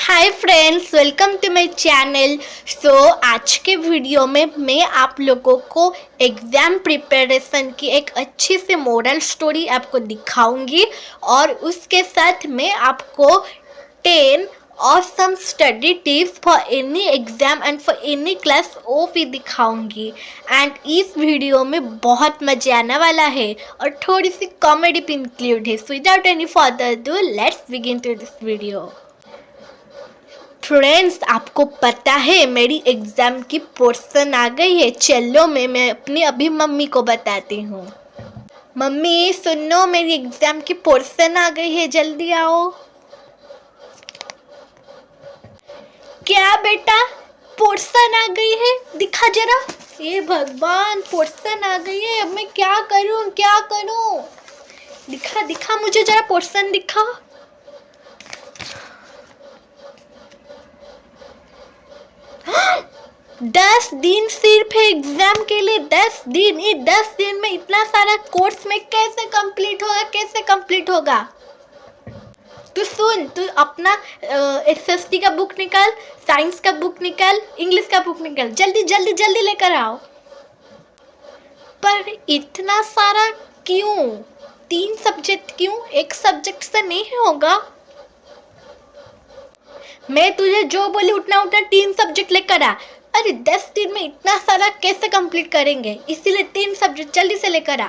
Hi friends, welcome to my channel. आज के video में मैं आप लोगों को एग्ज़ाम प्रिपरेशन की एक अच्छी सी मोरल स्टोरी आपको दिखाऊंगी और उसके साथ मैं आपको 10 awesome study tips for any exam and for any class वो भी दिखाऊंगी। एंड इस वीडियो में बहुत मज़ा आने वाला है और थोड़ी सी कॉमेडी भी इंक्लूड है। So without any further do let's begin to this video. Friends, आपको पता है मेरी एग्ज़ाम की पोर्शन आ गई है। चलो मैं अपनी अभी मम्मी को बताती हूँ। मम्मी सुनो, मेरी एग्ज़ाम की पोर्शन आ गई है, जल्दी आओ। क्या बेटा, पोर्शन आ गई है? दिखा जरा। ये भगवान, पोर्शन आ गई है, अब मैं क्या करूँ? दिखा दिखा मुझे जरा, पोर्शन दिखा। 10 दिन सिर्फ है एग्जाम के लिए। 10 दिन, ये 10 दिन में इतना सारा कोर्स में कैसे कंप्लीट होगा? तू सुन, तू अपना एसएसटी का बुक निकाल, साइंस का बुक निकाल, इंग्लिश का बुक निकाल, जल्दी लेकर आओ। पर इतना सारा क्यों? 3 सब्जेक्ट क्यों? एक सब्जेक्ट से नहीं होगा। मैं तुझे जो बोली उतना 3 सब्जेक्ट लेकर आ। अरे 10 दिन में इतना सारा कैसे कंप्लीट करेंगे, इसीलिए 3 सब्जेक्ट जल्दी से लेकर आ।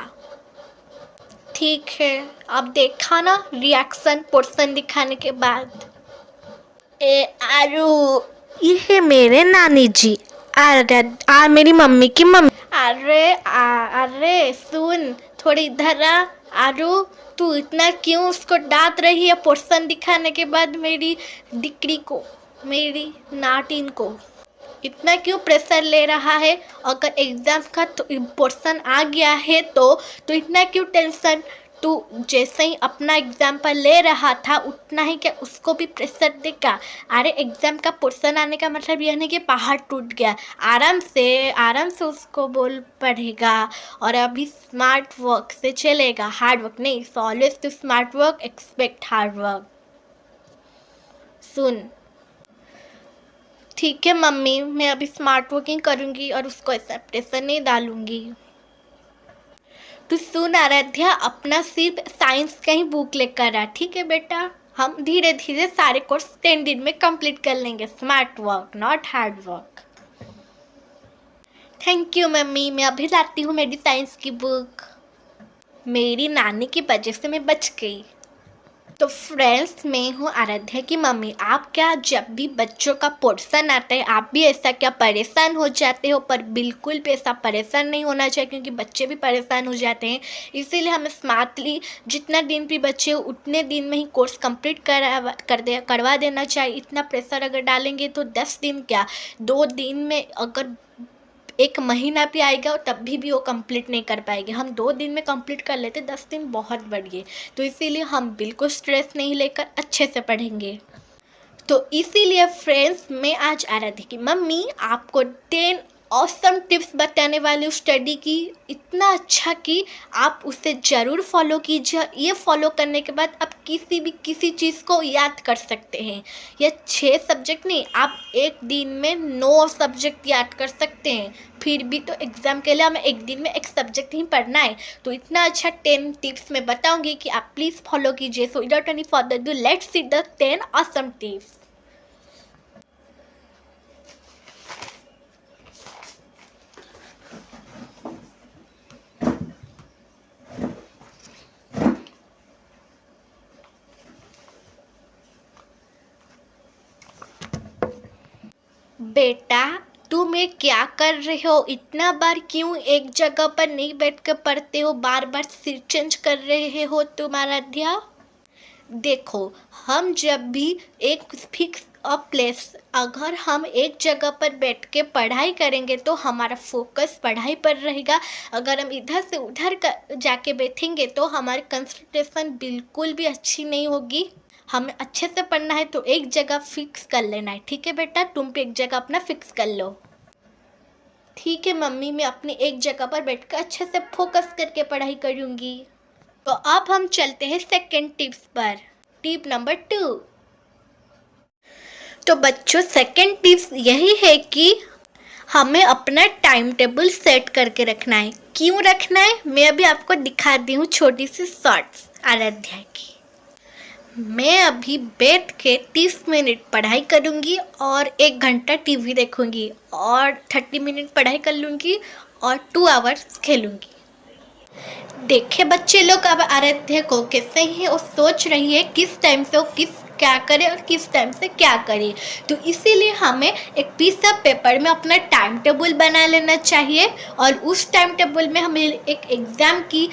ठीक है, अब देखा ना रिएक्शन पोर्शन दिखाने के बाद। आरू, ये है मेरे नानी जी। मेरी मम्मी की मम्मी। अरे सुन, थोड़ी इधर आ। आरू, तू इतना क्यों उसको डांट रही है पोर्शन दिखाने के बाद? मेरी दिकरी को, मेरी नाटिन को इतना क्यों प्रेशर ले रहा है? अगर एग्ज़ाम का तो पोर्शन आ गया है तो इतना क्यों टेंशन? तू जैसे ही अपना एग्ज़ाम पर ले रहा था उतना ही क्या उसको भी प्रेशर देगा? अरे एग्ज़ाम का पोर्शन आने का मतलब यह नहीं कि पहाड़ टूट गया। आराम से उसको बोल पढ़ेगा और अभी स्मार्ट वर्क से चलेगा, हार्ड वर्क नहीं। Always to smart work expect hard work. सुन, ठीक है मम्मी, मैं अभी स्मार्ट वर्किंग करूँगी और उसको ऐसा प्रेशर नहीं डालूँगी। तो सुन आराध्या, अपना सिर्फ साइंस का ही बुक लेकर आ, ठीक है बेटा? हम धीरे धीरे सारे कोर्स 10 दिन में कंप्लीट कर लेंगे। Smart work not hard work. Thank you mummy, मैं अभी लाती हूँ मेरी साइंस की बुक। मेरी नानी की वजह से मैं बच गई। तो फ्रेंड्स, मैं हूँ आराध्या की मम्मी। आप क्या जब भी बच्चों का पोर्शन आता है आप भी ऐसा क्या परेशान हो जाते हो? पर बिल्कुल भी ऐसा परेशान नहीं होना चाहिए, क्योंकि बच्चे भी परेशान हो जाते हैं। इसीलिए हमें स्मार्टली जितना दिन भी बच्चे हो उतने दिन में ही कोर्स कंप्लीट करवा देना चाहिए। इतना प्रेशर अगर डालेंगे तो 10 दिन क्या, 2 दिन में अगर 1 महीना भी आएगा तब भी वो कंप्लीट नहीं कर पाएंगे। हम 2 दिन में कंप्लीट कर लेते, 10 दिन बहुत बढ़िए। तो इसीलिए हम बिल्कुल स्ट्रेस नहीं लेकर अच्छे से पढ़ेंगे। तो इसीलिए फ्रेंड्स, मैं आज आराध्या की मम्मी आपको 10 ऑसम टिप्स बताने वाली हूँ स्टडी की। इतना अच्छा कि आप उसे ज़रूर फॉलो कीजिए। ये फॉलो करने के बाद आप किसी चीज़ को याद कर सकते हैं। ये 6 सब्जेक्ट नहीं, आप एक दिन में 9 सब्जेक्ट याद कर सकते हैं। फिर भी तो एग्ज़ाम के लिए हमें एक दिन में एक सब्जेक्ट ही पढ़ना है। तो इतना अच्छा 10 टिप्स मैं बताऊंगी कि आप प्लीज़ फॉलो कीजिए। सो without any further do let's see the 10 awesome tips. बेटा, तुम ये क्या कर रहे हो? इतना बार क्यों एक जगह पर नहीं बैठ कर पढ़ते हो? बार बार सिर चेंज कर रहे हो तुम आराध्या। देखो, हम जब भी एक फिक्स प्लेस, अगर हम एक जगह पर बैठ के पढ़ाई करेंगे तो हमारा फोकस पढ़ाई पर रहेगा। अगर हम इधर से उधर जाके बैठेंगे तो हमारी कंसंट्रेशन बिल्कुल भी अच्छी नहीं होगी। हमें अच्छे से पढ़ना है तो एक जगह फिक्स कर लेना है, ठीक है बेटा? तुम भी एक जगह अपना फिक्स कर लो। ठीक है मम्मी, मैं अपनी एक जगह पर बैठकर अच्छे से फोकस करके पढ़ाई करूँगी। तो अब हम चलते हैं सेकंड टिप्स पर। Tip number 2। तो बच्चों सेकंड टिप्स यही है कि हमें अपना टाइम टेबल सेट करके रखना है। क्यों रखना है मैं अभी आपको दिखाती हूँ छोटी सी शॉर्ट्स आराध्या की। मैं अभी बैठ के 30 मिनट पढ़ाई करूँगी और 1 घंटा टीवी देखूँगी और 30 मिनट पढ़ाई कर लूँगी और 2 आवर्स खेलूँगी। देखे बच्चे लोग अब आराध्या को कैसे ही वो सोच रही है किस टाइम से वो क्या करे और किस टाइम से क्या करे। तो इसीलिए हमें एक पीस ऑफ पेपर में अपना टाइम टेबल बना लेना चाहिए और उस टाइम टेबल में हमें एक एग्ज़ाम की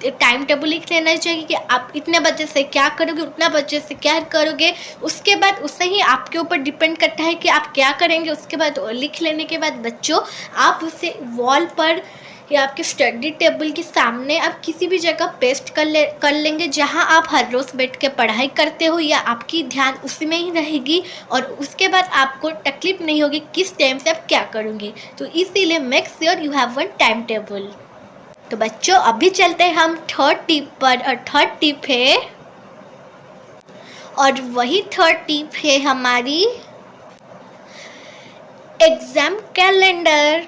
टाइम टेबल लिख लेना चाहिए कि आप इतने बजे से क्या करोगे, उतना बजे से क्या करोगे। उसके बाद उससे ही आपके ऊपर डिपेंड करता है कि आप क्या करेंगे। उसके बाद लिख लेने के बाद बच्चों आप उसे वॉल पर या आपके स्टडी टेबल के सामने आप किसी भी जगह पेस्ट कर लेंगे जहां आप हर रोज़ बैठ के पढ़ाई करते हो या आपकी ध्यान उसी में ही रहेगी और उसके बाद आपको तकलीफ नहीं होगी किस टाइम से आप क्या करोगे। तो इसीलिए make sure you have one time table. तो बच्चों अभी चलते हैं हम थर्ड टिप पर और थर्ड टिप है और वही थर्ड टिप है हमारी एग्ज़ाम कैलेंडर।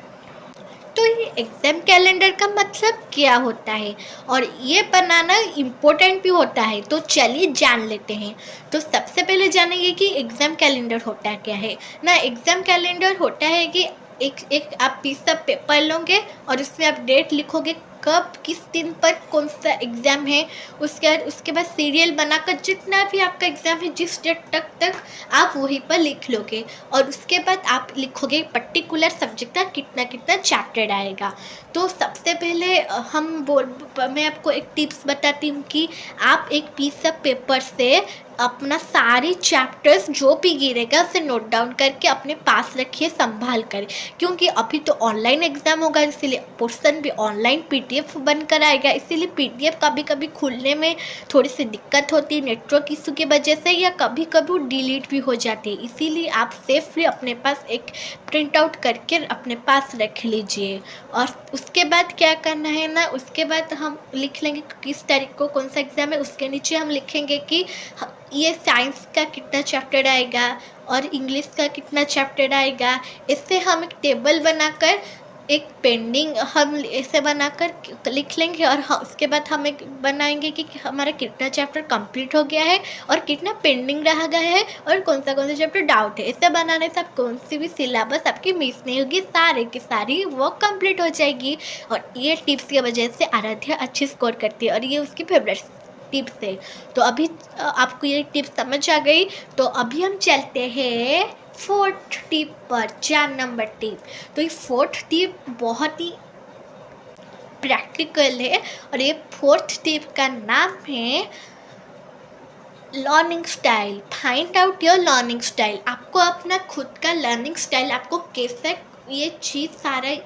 तो ये एग्ज़ाम कैलेंडर का मतलब क्या होता है और ये बनाना इम्पोर्टेंट भी होता है। तो चलिए जान लेते हैं। तो सबसे पहले जानेंगे कि एग्ज़ाम कैलेंडर होता क्या है ना। एग्ज़ाम कैलेंडर होता है कि एक आप पीस ऑफ पेपर लोगे और उसमें आप डेट लिखोगे कब किस दिन पर कौन सा एग्ज़ाम है। उसके बाद सीरियल बनाकर जितना भी आपका एग्ज़ाम है जिस डेट तक आप वहीं पर लिख लोगे और उसके बाद आप लिखोगे पर्टिकुलर सब्जेक्ट का कितना कितना चैप्टर आएगा। तो सबसे पहले मैं आपको एक टिप्स बताती हूँ कि आप एक पीस ऑफ पेपर से अपना सारे चैप्टर्स जो भी गिरेगा उसे नोट डाउन करके अपने पास रखिए संभाल कर, क्योंकि अभी तो ऑनलाइन एग्ज़ाम होगा इसीलिए पोर्शन भी ऑनलाइन पीडीएफ बनकर आएगा। इसीलिए पीडीएफ कभी कभी खुलने में थोड़ी सी दिक्कत होती है नेटवर्क इशू की वजह से या कभी कभी डिलीट भी हो जाती है। इसीलिए आप सेफली अपने पास एक प्रिंट आउट करके अपने पास रख लीजिए। और उसके बाद क्या करना है ना, उसके बाद हम लिख लेंगे किस तारीख को कौन सा एग्ज़ाम है। उसके नीचे हम लिखेंगे कि ये साइंस का कितना चैप्टर आएगा और इंग्लिश का कितना चैप्टर आएगा। इससे हम एक टेबल बनाकर एक पेंडिंग हम ऐसे बनाकर लिख लेंगे और उसके बाद हम एक बनाएंगे कि हमारा कितना चैप्टर कंप्लीट हो गया है और कितना पेंडिंग रह गया है और कौन सा चैप्टर डाउट है। ऐसे बनाने से आप कौन सी भी सिलेबस आपकी मिस नहीं होगी, सारे की सारी वर्क कंप्लीट हो जाएगी। और ये टिप्स की वजह से आराध्या अच्छी स्कोर करती है और ये उसकी फेवरेट टिप्स है। तो अभी आपको ये टिप्स समझ आ गई। तो अभी हम चलते हैं फोर्थ टिप पर, 4 नंबर टिप। तो ये फोर्थ टिप बहुत ही प्रैक्टिकल है और ये फोर्थ टिप का नाम है learning style. Find out your learning style. आपको अपना खुद का लर्निंग स्टाइल, आपको कैसे ये चीज़ सारा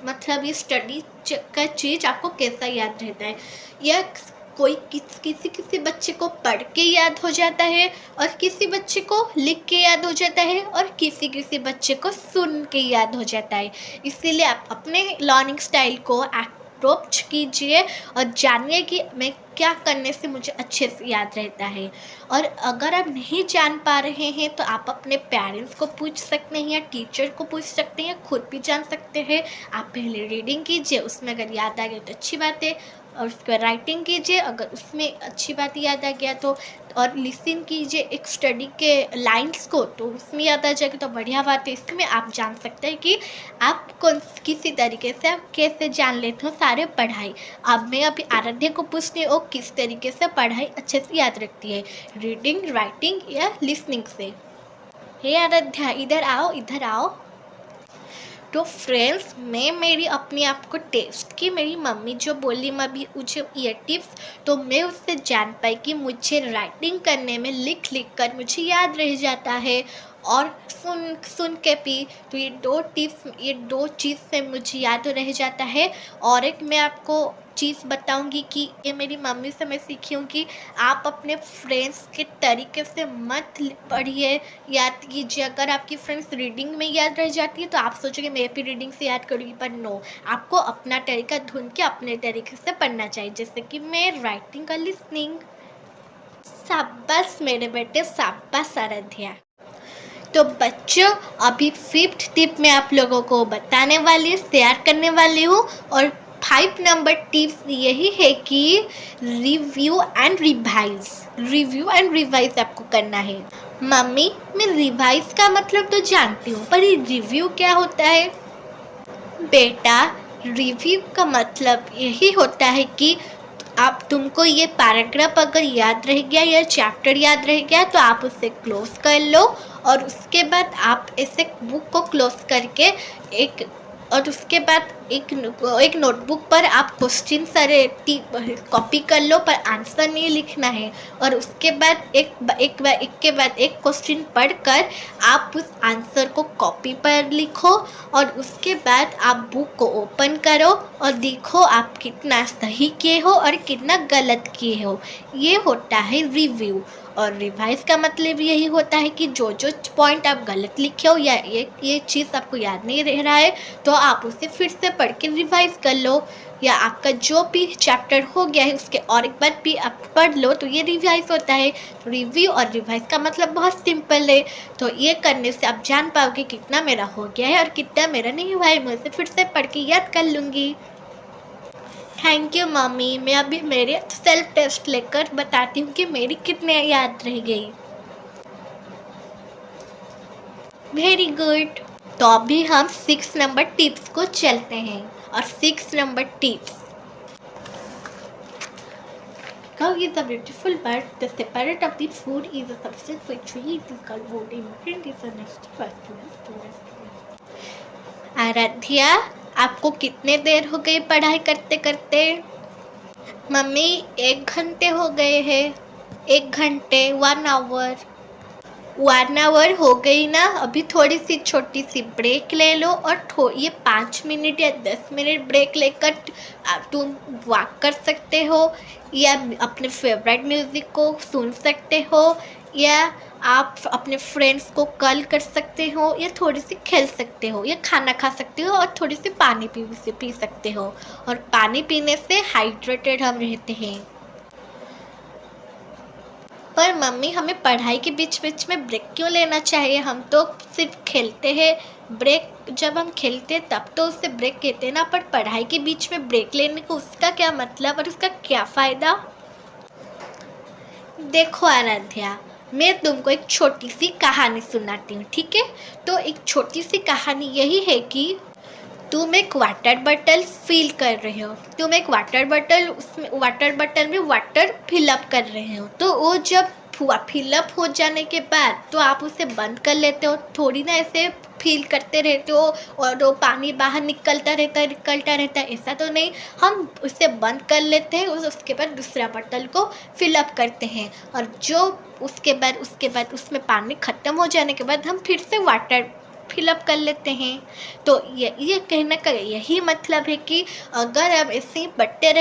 मतलब ये स्टडी का चीज़ आपको कैसा याद रहता है। यह कोई किसी बच्चे को पढ़ के याद हो जाता है और किसी बच्चे को लिख के याद हो जाता है और किसी बच्चे को सुन के याद हो जाता है। इसीलिए आप अपने लर्निंग स्टाइल को अप्रोच कीजिए और जानिए कि मैं क्या करने से मुझे अच्छे से याद रहता है। और अगर आप नहीं जान पा रहे हैं तो आप अपने पेरेंट्स को पूछ सकते हैं या टीचर को पूछ सकते हैं, खुद भी जान सकते हैं। आप पहले रीडिंग कीजिए, उसमें अगर याद आ गया तो अच्छी बात है और उसके बाद राइटिंग कीजिए, अगर उसमें अच्छी बात याद आ गया तो, और लिसन कीजिए एक स्टडी के लाइन्स को तो उसमें याद आ जाएगी तो बढ़िया बात है। इसमें आप जान सकते हैं कि आप किसी तरीके से आप कैसे जान लेते हो सारे पढ़ाई। अब मैं अभी आराध्या को पूछती हूँ किस तरीके से पढ़ाई अच्छे से याद रखती है, रीडिंग, राइटिंग या लिसनिंग से। हे आराध्या इधर आओ, इधर आओ। तो फ्रेंड्स मैं मेरी अपने आप को टेस्ट की, मेरी मम्मी जो बोली मम्मी मुझे ये टिप्स, तो मैं उससे जान पाई कि मुझे राइटिंग करने में लिख कर मुझे याद रह जाता है और सुन के भी। तो ये 2 टिप्स, ये 2 चीज़ से मुझे याद रह जाता है। और एक मैं आपको चीज़ बताऊंगी कि ये मेरी मम्मी से मैं सीखी हूँ कि आप अपने फ्रेंड्स के तरीके से मत पढ़िए, याद कीजिए। अगर आपकी फ्रेंड्स रीडिंग में याद रह जाती है तो आप सोचोगे मैं भी रीडिंग से याद करूँगी, पर नो, आपको अपना तरीका ढूंढ के अपने तरीके से पढ़ना चाहिए। जैसे कि मैं राइटिंग और लिसनिंग। शाबाश मेरे बेटे, शाबाश आराध्या। तो बच्चों, अभी 5th टिप मैं आप लोगों को बताने वाली हूँ, शेयर करने वाली हूँ। और 5 नंबर टिप्स यही है कि रिव्यू एंड रिवाइज आपको करना है। मम्मी, मैं रिवाइज का मतलब तो जानती हूँ, पर ये रिव्यू क्या होता है? बेटा, रिव्यू का मतलब यही होता है कि आप तुमको ये पैराग्राफ अगर याद रह गया या चैप्टर याद रह गया तो आप उसे क्लोज कर लो, और उसके बाद आप ऐसे बुक को क्लोज करके उसके बाद एक नोटबुक पर आप क्वेश्चन सारे कॉपी कर लो, पर आंसर नहीं लिखना है। और उसके बाद एक के बाद एक क्वेश्चन पढ़कर आप उस आंसर को कॉपी पर लिखो, और उसके बाद आप बुक को ओपन करो और देखो आप कितना सही किए हो और कितना गलत किए हो। ये होता है रिव्यू। और रिवाइज का मतलब यही होता है कि जो पॉइंट आप गलत लिखे हो या ये चीज़ आपको याद नहीं रह रहा है तो आप उसे फिर से पढ़ के रिवाइज कर लो, या आपका जो भी चैप्टर हो गया है उसके और एक बार भी आप पढ़ लो, तो ये रिवाइज होता है। तो रिव्यू और रिवाइज का मतलब बहुत सिंपल है। तो ये करने से आप जान पाओगे कितना मेरा हो गया है और कितना मेरा नहीं हुआ है। मैं उसे फिर से पढ़ के याद कर लूँगी। Thank you mummy. मैं अभी मेरे सेल्फ टेस्ट लेकर बताती हूँ कि मेरी कितने याद रह गई। Very good. तो अभी हम 6 नंबर टिप्स को चलते हैं। और 6 number tips, cow is a beautiful bird. The separate of the food is a substance which we eat is called wood. Important is the next question. Aaradhya, आपको कितने देर हो गई पढ़ाई करते करते? मम्मी, 1 घंटे हो गए हैं। 1 घंटे, 1 आवर। 1 आवर हो गई ना, अभी थोड़ी सी छोटी सी ब्रेक ले लो, और ये 5 मिनट या 10 मिनट ब्रेक लेकर तुम वॉक कर सकते हो, या अपने फेवरेट म्यूज़िक को सुन सकते हो, या आप अपने फ्रेंड्स को कॉल कर सकते हो, या थोड़ी सी खेल सकते हो, या खाना खा सकते हो, और थोड़ी सी पानी पी सकते हो। और पानी पीने से हाइड्रेटेड हम रहते हैं। पर मम्मी, हमें पढ़ाई के बीच बीच में ब्रेक क्यों लेना चाहिए? हम तो सिर्फ खेलते हैं। ब्रेक जब हम खेलते हैं तब तो उससे ब्रेक कहते हैं ना, पर पढ़ाई के बीच में ब्रेक लेने को उसका क्या मतलब और उसका क्या फ़ायदा? देखो आराध्या, मैं तुमको एक छोटी सी कहानी सुनाती हूँ, ठीक है? तो एक छोटी सी कहानी यही है कि तुम एक वाटर बॉटल फिल कर रहे हो। तुम एक वाटर बॉटल में वाटर फिलअप कर रहे हो। तो वो जब फिलअप हो जाने के बाद तो आप उसे बंद कर लेते हो, थोड़ी ना ऐसे फील करते रहते हो और वो पानी बाहर निकलता रहता है, ऐसा तो नहीं। हम उसे बंद कर लेते हैं, उसके बाद दूसरा बॉटल को फिलअप करते हैं, और जो उसके बाद उसमें पानी ख़त्म हो जाने के बाद हम फिर से वाटर फिलअप कर लेते हैं। तो ये कहने का यही मतलब है कि अगर हम ऐसे ही पढ़ते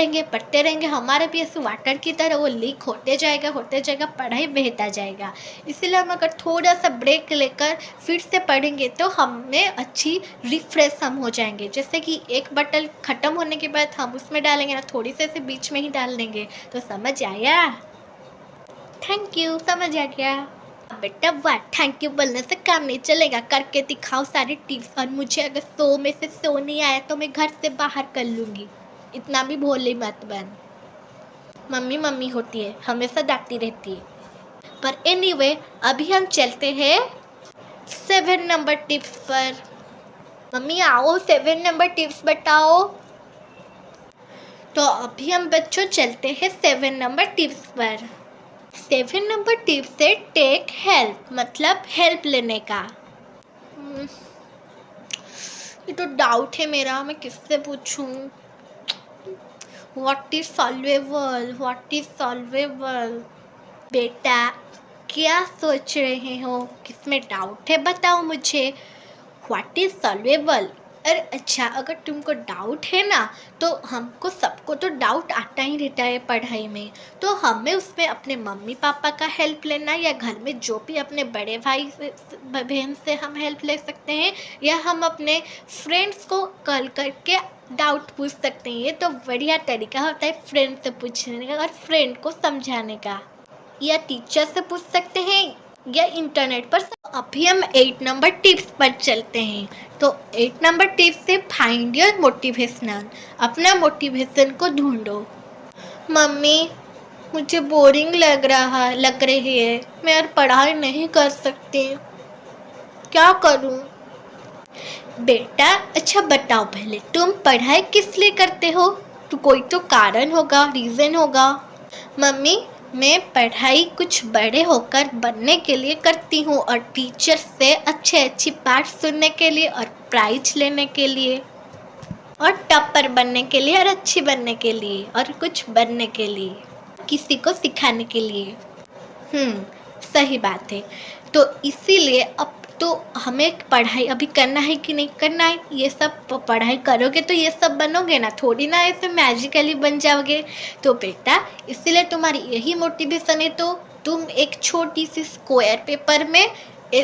रहेंगे, हमारा भी ऐसे वाटर की तरह वो लीक होते जाएगा, पढ़ाई बहता जाएगा। इसलिए हम अगर थोड़ा सा ब्रेक लेकर फिर से पढ़ेंगे तो हमें अच्छी रिफ्रेश हम हो जाएंगे। जैसे कि एक बॉटल ख़त्म होने के बाद हम उसमें डालेंगे ना, थोड़ी से बीच में ही डाल देंगे। तो समझ आया? थैंक यू, समझ आ गया। बेटा वाह, थैंक यू बोलने से काम नहीं चलेगा, करके दिखाओ सारी टिप्स। और मुझे अगर 100 में से 100 नहीं आया तो मैं घर से बाहर कर लूँगी। इतना भी भोली मत बन। मम्मी होती है, हमेशा डांटती रहती है। पर एनीवे, अभी हम चलते हैं 7 नंबर टिप्स पर। मम्मी आओ, 7 नंबर टिप्स बताओ। तो अभी हम बच्चों चलते हैं 7 नंबर टिप्स पर। 7 नंबर टिप्स से टेक हेल्प, मतलब हेल्प लेने का। ये तो डाउट है मेरा, मैं किससे पूछूं? What is solvable? बेटा, क्या सोच रहे हो? किसमें डाउट है बताओ मुझे। What is solvable? अरे अच्छा, अगर तुमको डाउट है ना, तो हमको सबको तो डाउट आता ही रहता है पढ़ाई में। तो हमें उसमें अपने मम्मी पापा का हेल्प लेना, या घर में जो भी अपने बड़े भाई बहन से हम हेल्प ले सकते हैं, या हम अपने फ्रेंड्स को कॉल करके डाउट पूछ सकते हैं। ये तो बढ़िया तरीका होता है फ्रेंड से पूछने का और फ्रेंड को समझाने का। या टीचर से पूछ सकते हैं, या इंटरनेट पर अभी हम 8 नंबर टिप्स पर चलते हैं। तो 8 नंबर टिप्स से फाइंड योर मोटिवेशनल, अपना मोटिवेशन को ढूंढो। मम्मी, मुझे बोरिंग लग रही है, मैं और पढ़ाई नहीं कर सकती, क्या करूं? बेटा अच्छा बताओ, पहले तुम पढ़ाई किस लिए करते हो? तो कोई तो कारण होगा, रीज़न होगा। मम्मी, मैं पढ़ाई कुछ बड़े होकर बनने के लिए करती हूँ और टीचर से अच्छी बात सुनने के लिए और प्राइज लेने के लिए और टॉपर बनने के लिए और अच्छी बनने के लिए और कुछ बनने के लिए, किसी को सिखाने के लिए। सही बात है। तो इसीलिए अब तो हमें पढ़ाई अभी करना है कि नहीं करना है, ये सब पढ़ाई करोगे तो ये सब बनोगे ना, थोड़ी ना ऐसे मैजिकली बन जाओगे। तो बेटा इसीलिए तुम्हारी यही मोटिवेशन है, तो तुम एक छोटी सी स्क्वायर पेपर में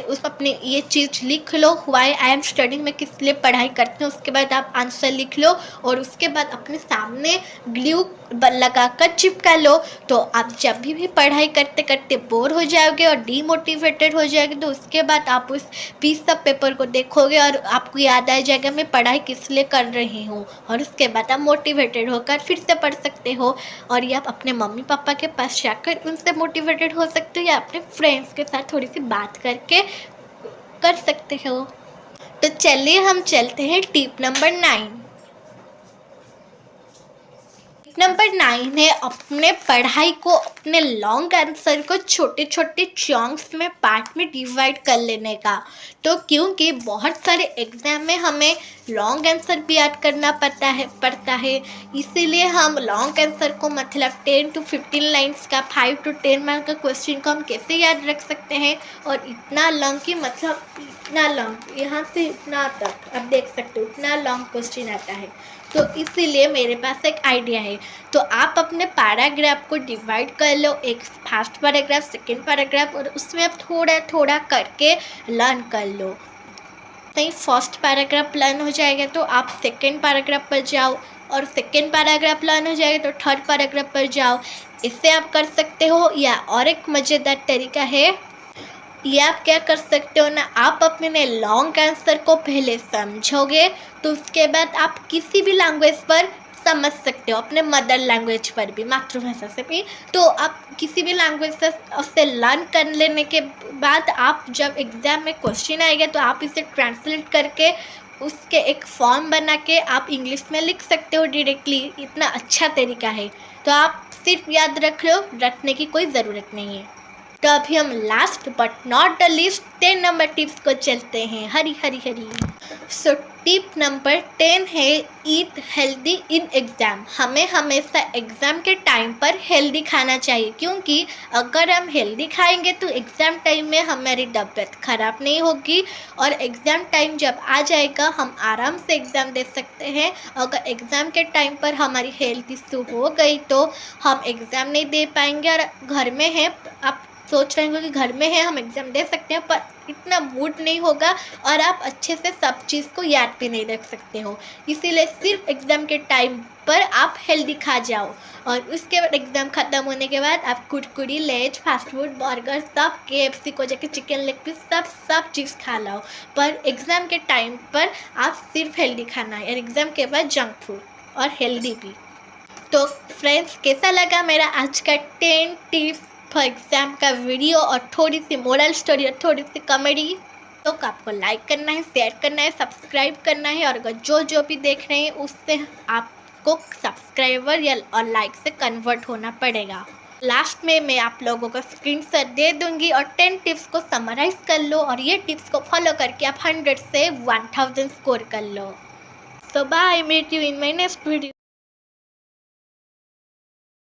उस अपने ये चीज़ लिख लो, व्हाई आई एम स्टडिंग, मैं किस लिए पढ़ाई करती हूँ। उसके बाद आप आंसर लिख लो और उसके बाद अपने सामने ग्लू लगा कर चिपका लो। तो आप जब भी पढ़ाई करते करते बोर हो जाओगे और डीमोटिवेटेड हो जाओगे, तो उसके बाद आप उस पीस ऑफ पेपर को देखोगे और आपको याद आ जाएगा मैं पढ़ाई किस लिए कर रही हूँ, और उसके बाद आप मोटिवेटेड होकर फिर से पढ़ सकते हो। और ये आप अपने मम्मी पापा के पास जाकर उनसे मोटिवेटेड हो सकते हो या अपने फ्रेंड्स के साथ थोड़ी सी बात करके कर सकते हो। तो चलिए हम चलते हैं टिप नंबर 9। नंबर 9 है अपने पढ़ाई को, अपने लॉन्ग आंसर को छोटे छोटे चंक्स में पार्ट में डिवाइड कर लेने का। तो क्योंकि बहुत सारे एग्जाम में हमें लॉन्ग आंसर भी याद करना पड़ता है, इसीलिए हम लॉन्ग आंसर को मतलब 10 to 15 लाइन्स का 5 to 10 मार्क का क्वेश्चन को हम कैसे याद रख सकते हैं। और इतना लॉन्ग की मतलब इतना लॉन्ग, यहाँ से इतना तक आप देख सकते हो, इतना लॉन्ग क्वेश्चन आता है। तो इसीलिए मेरे पास एक आइडिया है। तो आप अपने पैराग्राफ को डिवाइड कर लो, एक फर्स्ट पैराग्राफ, सेकंड पैराग्राफ, और उसमें आप थोड़ा थोड़ा करके लर्न कर लो। कहीं फर्स्ट पैराग्राफ लर्न हो जाएगा तो आप सेकंड पैराग्राफ पर जाओ, और सेकंड पैराग्राफ लर्न हो जाएगा तो थर्ड पैराग्राफ पर जाओ। इससे आप कर सकते हो। या और एक मज़ेदार तरीका है, ये आप क्या कर सकते हो ना, आप अपने लॉन्ग आंसर को पहले समझोगे तो उसके बाद आप किसी भी लैंग्वेज पर समझ सकते हो, अपने मदर लैंग्वेज पर भी, मातृभाषा से भी। तो आप किसी भी लैंग्वेज से उससे लर्न कर लेने के बाद आप जब एग्ज़ाम में क्वेश्चन आएगा तो आप इसे ट्रांसलेट करके उसके एक फॉर्म बना के आप इंग्लिश में लिख सकते हो डायरेक्टली। इतना अच्छा तरीका है, तो आप सिर्फ याद रख लो, रखने की कोई ज़रूरत नहीं है। तो अभी हम last but not the least 10 number tips को चलते हैं। Hari Hari Hari. So tip number 10 है ईट हेल्दी इन एग्ज़ाम। हमें हमेशा एग्ज़ाम के टाइम पर हेल्दी खाना चाहिए, क्योंकि अगर हम हेल्दी खाएंगे तो एग्ज़ाम टाइम में हमारी तबीयत ख़राब नहीं होगी, और एग्ज़ाम टाइम जब आ जाएगा हम आराम से एग्ज़ाम दे सकते हैं। अगर एग्ज़ाम के टाइम पर हमारी हेल्थ इशू हो गई तो हम एग्ज़ाम नहीं दे पाएंगे। और घर में है, आप सोच रहे हो कि घर में है हम एग्ज़ाम दे सकते हैं, पर इतना मूड नहीं होगा और आप अच्छे से सब चीज़ को याद भी नहीं रख सकते हो। इसीलिए सिर्फ एग्ज़ाम के टाइम पर आप हेल्दी खा जाओ, और उसके बाद एग्ज़ाम ख़त्म होने के बाद आप कुरकुरी, लेज, फास्ट फूड, बर्गर, सब KFC को जाके चिकन लेग पीस सब चीज़ खा लाओ। पर एग्ज़ाम के टाइम पर आप सिर्फ हेल्दी खाना है, और एग्ज़ाम के बाद जंक फूड और हेल्दी भी। तो फ्रेंड्स, कैसा लगा मेरा आज का 10 टिप्स फॉर एग्ज़ाम का वीडियो और थोड़ी सी मोरल स्टोरी और थोड़ी सी कॉमेडी? तो आपको लाइक करना है, शेयर करना है, सब्सक्राइब करना है, और अगर जो भी देख रहे हैं उससे आपको सब्सक्राइबर या और लाइक से कन्वर्ट होना पड़ेगा। लास्ट में मैं आप लोगों को स्क्रीनशॉट दे दूंगी और 10 टिप्स को समराइज़ कर लो, और ये टिप्स को फॉलो करके आप 100 से 1000 स्कोर कर लो। So bye, meet you in my next video.